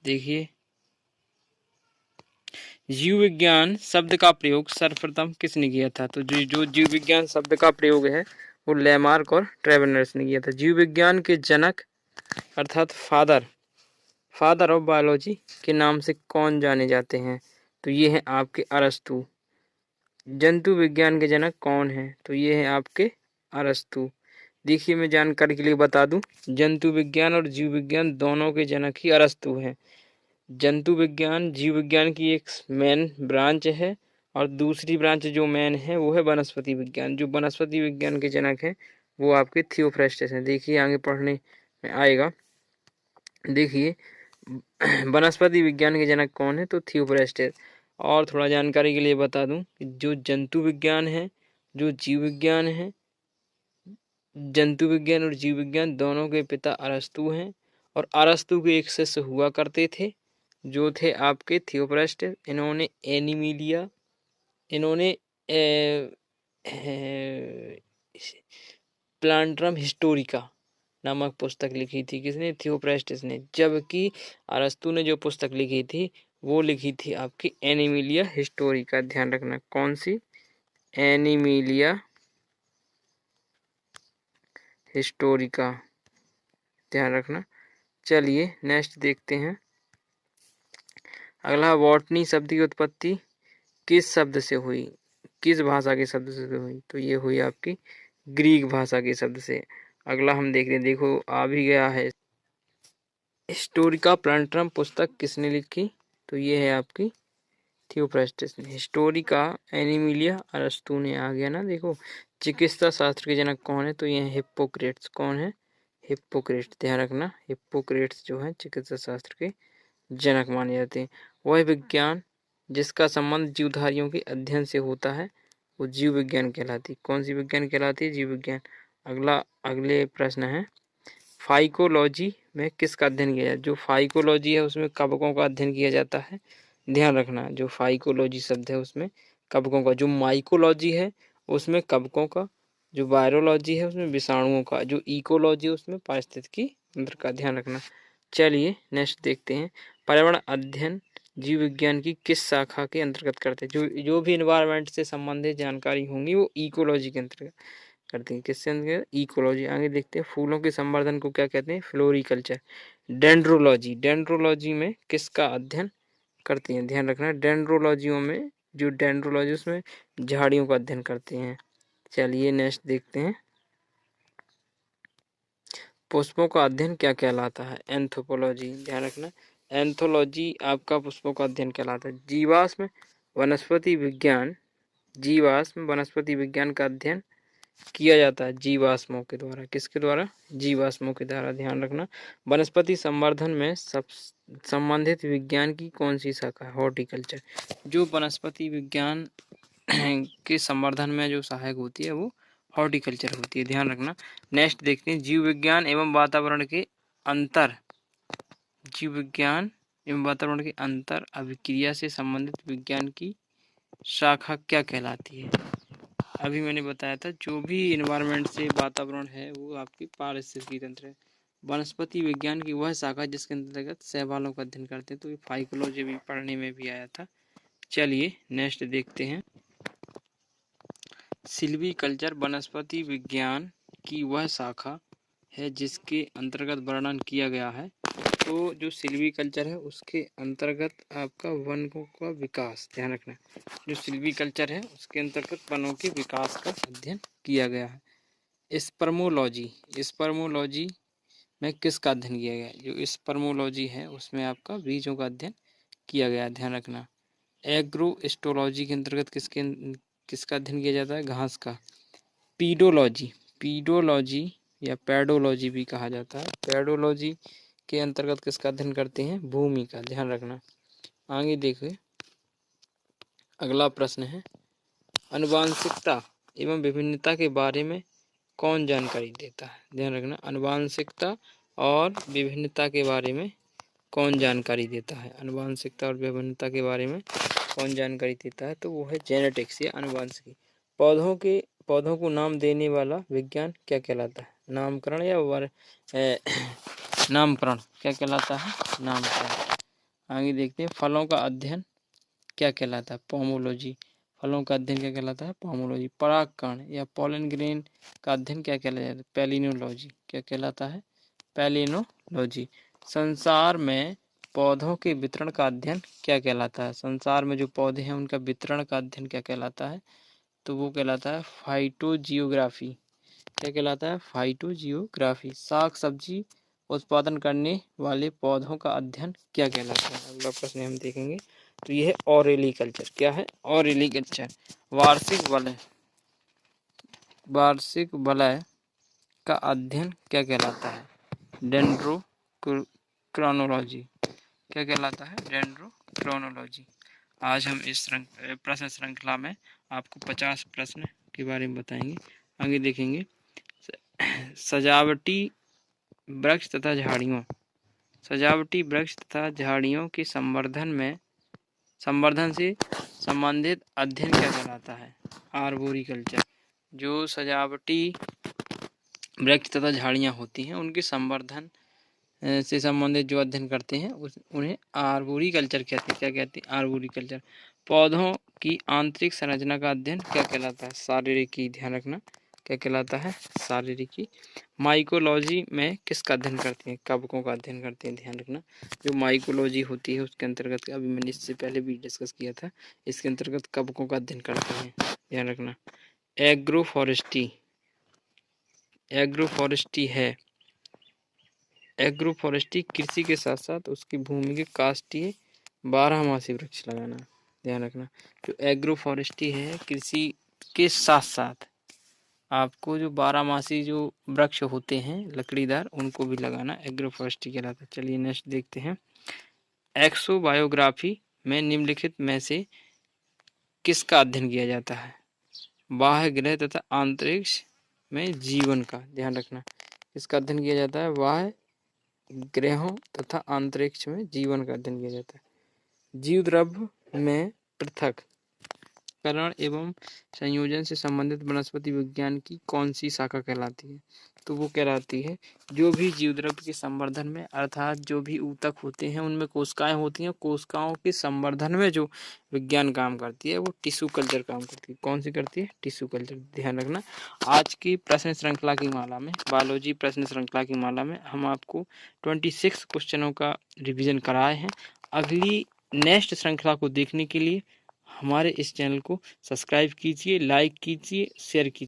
देखिए, जीव विज्ञान शब्द का प्रयोग सर्वप्रथम किसने किया था? तो जो जीव विज्ञान शब्द का प्रयोग है वो लैमार्क और ट्रेवेनर्स ने किया था। जीव विज्ञान के जनक अर्थात फादर ऑफ बायोलॉजी के नाम से कौन जाने जाते हैं? तो ये हैं आपके अरस्तु। जंतु विज्ञान के जनक कौन हैं? तो ये हैं आपके अरस्तु। देखिए, मैं जानकारी के लिए बता दूं, जंतु विज्ञान और जीव विज्ञान दोनों के जनक ही अरस्तु हैं। जंतु विज्ञान जीव विज्ञान की एक मेन ब्रांच है और दूसरी ब्रांच जो मेन है वो है वनस्पति विज्ञान। जो वनस्पति विज्ञान के जनक हैं वो आपके थियोफ्रेस्टस हैं। देखिए, आगे पढ़ने में आएगा। देखिए, वनस्पति विज्ञान के जनक कौन है? तो थियोफ्रेस्टस। और थोड़ा जानकारी के लिए बता दूं कि जो जंतु विज्ञान है, जो जीव विज्ञान है, जंतु विज्ञान और जीव विज्ञान दोनों के पिता अरस्तु हैं और अरस्तु के एक शिष्य हुआ करते थे जो थे आपके थियोफ्रेस्टस। इन्होंने प्लांटरम हिस्टोरिका नामक पुस्तक लिखी थी। किसने? थियोफ्रेस्टस ने। जबकि अरस्तु ने जो पुस्तक लिखी थी वो लिखी थी आपकी एनिमिलिया हिस्टोरिका। ध्यान रखना, कौन सी? एनिमिलिया हिस्टोरिका, ध्यान रखना। चलिए नेक्स्ट देखते हैं। अगला, बॉटनी शब्द की उत्पत्ति किस शब्द से हुई? किस भाषा के शब्द से हुई? तो ये हुई आपकी ग्रीक भाषा के शब्द से। अगला हम देख रहे हैं, देखो आ भी गया है। हिस्टोरिका प्लांटरम पुस्तक किसने लिखी? तो ये है आपकी थियोफ्रेस्टस ने। हिस्टोरिका एनिमिलिया अरस्तु ने। आ गया ना, देखो। चिकित्सा शास्त्र के जनक कौन है? तो ये है हिप्पोक्रेट्स। कौन है? हिप्पोक्रेट्स। ध्यान रखना, हिप्पोक्रेट्स जो है चिकित्सा शास्त्र के जनक माने जाते हैं। वह विज्ञान जिसका संबंध जीवधारियों के अध्ययन से होता है वो जीव विज्ञान कहलाती है। कौन सी विज्ञान कहलाती है? जीव विज्ञान। अगले प्रश्न है, फाइकोलॉजी में किसका अध्ययन किया जाता है? जो फाइकोलॉजी है उसमें कवकों का अध्ययन किया जाता है। ध्यान रखना, जो फाइकोलॉजी शब्द है उसमें कवकों का, जो माइकोलॉजी है उसमें कवकों का, जो वायरोलॉजी है उसमें विषाणुओं का, जो इकोलॉजी है उसमें पारिस्थितिकी तंत्र का। ध्यान रखना। चलिए नेक्स्ट देखते हैं। पर्यावरण अध्ययन जीव विज्ञान की किस शाखा के अंतर्गत करते हैं? जो भी इन्वायरमेंट से संबंधित जानकारी होंगी वो इकोलॉजी के अंतर्गत करते हैं। किससे अंतर्गत? इकोलॉजी। आगे देखते हैं, फूलों के संवर्धन को क्या कहते हैं? फ्लोरिकल्चर। डेंड्रोलॉजी में किसका अध्ययन करते हैं? ध्यान रखना, डेंड्रोलॉजियों में, जो डेंड्रोलॉजी उसमें झाड़ियों का अध्ययन करते हैं। चलिए नेक्स्ट देखते हैं, पुष्पों का अध्ययन क्या कहलाता है? एंथ्रोपोलॉजी। ध्यान रखना, एंथोलॉजी आपका पुष्पों का अध्ययन कहलाता है। जीवाश्म वनस्पति विज्ञान का अध्ययन किया जाता है जीवाश्मों के द्वारा। किसके द्वारा? जीवाश्मों के द्वारा। ध्यान रखना, वनस्पति संवर्धन में सब संबंधित विज्ञान की कौन सी शाखा है? हॉर्टिकल्चर। जो वनस्पति विज्ञान के संवर्धन में जो सहायक होती है वो हॉर्टिकल्चर होती है। ध्यान रखना। नेक्स्ट देखते हैं, जीव विज्ञान एवं वातावरण के अंतर अभिक्रिया से संबंधित विज्ञान की शाखा क्या कहलाती है? अभी मैंने बताया था, जो भी इन्वायरमेंट से वातावरण है वो आपकी पारिस्थितिकी तंत्र है। वनस्पति विज्ञान की वह शाखा जिसके अंतर्गत शैवालों का अध्ययन करते हैं। तो ये फाइकोलॉजी भी पढ़ने में भी आया था। चलिए नेक्स्ट देखते हैं, सिल्वीकल्चर वनस्पति विज्ञान की वह शाखा है जिसके अंतर्गत वर्णन किया गया है। तो जो सिल्वीकल्चर है उसके अंतर्गत आपका वनों का विकास। ध्यान रखना, जो सिल्वीकल्चर है उसके अंतर्गत वनों के विकास का अध्ययन किया गया है। स्पर्मोलॉजी में किसका अध्ययन किया गया है? जो स्पर्मोलॉजी है उसमें आपका बीजों का अध्ययन किया गया है। ध्यान रखना। एग्रोस्टोलॉजी के अंतर्गत किसका अध्ययन किया जाता है? घास का। पीडोलॉजी या पेडोलॉजी भी कहा जाता है। पेडोलॉजी के अंतर्गत किसका अध्ययन करते हैं? भूमि का। ध्यान रखना। आगे देखिए, अगला प्रश्न है, आनुवांशिकता एवं विभिन्नता के बारे में कौन जानकारी देता है? ध्यान रखना, आनुवांशिकता और विभिन्नता के बारे में कौन जानकारी देता है? आनुवांशिकता और विभिन्नता के बारे में कौन जानकारी देता है? तो वो है जेनेटिक्स या आनुवांशिकी। पौधों को नाम देने वाला विज्ञान क्या कहलाता है? नामकरण या नामकरण क्या कहलाता है? नामकरण। आगे देखते हैं, फलों का अध्ययन क्या कहलाता है? पोमोलॉजी। फलों का अध्ययन क्या कहलाता है? पोमोलॉजी। परागकण या पोलन ग्रेन का अध्ययन क्या कहलाता है? पैलिनोलॉजी। क्या कहलाता है? पैलिनोलॉजी। संसार में पौधों के वितरण का अध्ययन क्या कहलाता है? संसार में जो पौधे हैं उनका वितरण का अध्ययन क्या कहलाता है? तो वो कहलाता है फाइटोजियोग्राफी। क्या कहलाता है? फाइटोजियोग्राफी। साग सब्जी उत्पादन करने वाले पौधों का अध्ययन क्या कहलाता है? अगला प्रश्न हम देखेंगे, तो यह है ऑरेलिकल्चर। क्या है? ऑरेलिकल्चर। वार्षिक वलय का अध्ययन क्या कहलाता है? डेंड्रोक्रोनोलॉजी। क्या कहलाता है? डेंड्रोक्रोनोलॉजी। आज हम इस प्रश्न श्रृंखला में आपको 50 प्रश्न के बारे में बताएंगे। आगे देखेंगे, सजावटी वृक्ष तथा झाड़ियों। सजावटी वृक्ष तथा झाड़ियों के संवर्धन से संबंधित अध्ययन क्या कहलाता है? आर्बोरिकल्चर। जो सजावटी वृक्ष तथा झाड़ियाँ होती हैं उनके संवर्धन से संबंधित जो अध्ययन करते हैं उन्हें आर्बोरिकल्चर कहते हैं। क्या कहते हैं? आर्बोरिकल्चर। पौधों की आंतरिक संरचना का अध्ययन क्या कहलाता है? शारीरिकी। ध्यान रखना, क्या कहलाता है? शारीरिकी। माइकोलॉजी में किसका अध्ययन करते हैं? कवकों का अध्ययन करते हैं। ध्यान रखना, जो माइकोलॉजी होती है उसके अंतर्गत, अभी मैंने इससे पहले भी डिस्कस किया था, इसके अंतर्गत कवकों का अध्ययन करते हैं। ध्यान रखना। एग्रोफॉरेस्ट्री है। एग्रोफॉरेस्ट्री कृषि के साथ साथ उसकी भूमि के काष्ठीय 12मासी वृक्ष लगाना। ध्यान रखना, जो एग्रोफॉरेस्ट्री है कृषि के साथ साथ आपको जो 12मासी जो वृक्ष होते हैं लकड़ीदार उनको भी लगाना एग्रोफॉरेस्ट्री कहलाता है। चलिए नेक्स्ट देखते हैं, एक्सोबायोग्राफी में निम्नलिखित में से किसका अध्ययन किया जाता है? बाह्य ग्रह तथा अंतरिक्ष में जीवन का। ध्यान रखना, इसका अध्ययन किया जाता है बाह्य ग्रहों तथा अंतरिक्ष में जीवन का अध्ययन किया जाता है। जीव द्रव्य में पृथक्करण एवं संयोजन से संबंधित वनस्पति विज्ञान की कौन सी शाखा कहलाती है? तो वो कहलाती है, जो भी जीव द्रव्य के संवर्धन में, अर्थात जो भी ऊतक होते हैं उनमें कोशिकाएं होती हैं, कोशिकाओं के संवर्धन में जो विज्ञान काम करती है वो टिश्यू कल्चर काम करती है। कौन सी करती है? Tissue culture. ध्यान रखना, आज की प्रश्न श्रृंखला की माला में, बायोलॉजी प्रश्न श्रृंखला की माला में हम आपको 26 क्वेश्चनों का रिवीजन कराए हैं। अगली नेक्स्ट श्रृंखला को देखने के लिए हमारे इस चैनल को सब्सक्राइब कीजिए, लाइक कीजिए, शेयर कीजिए।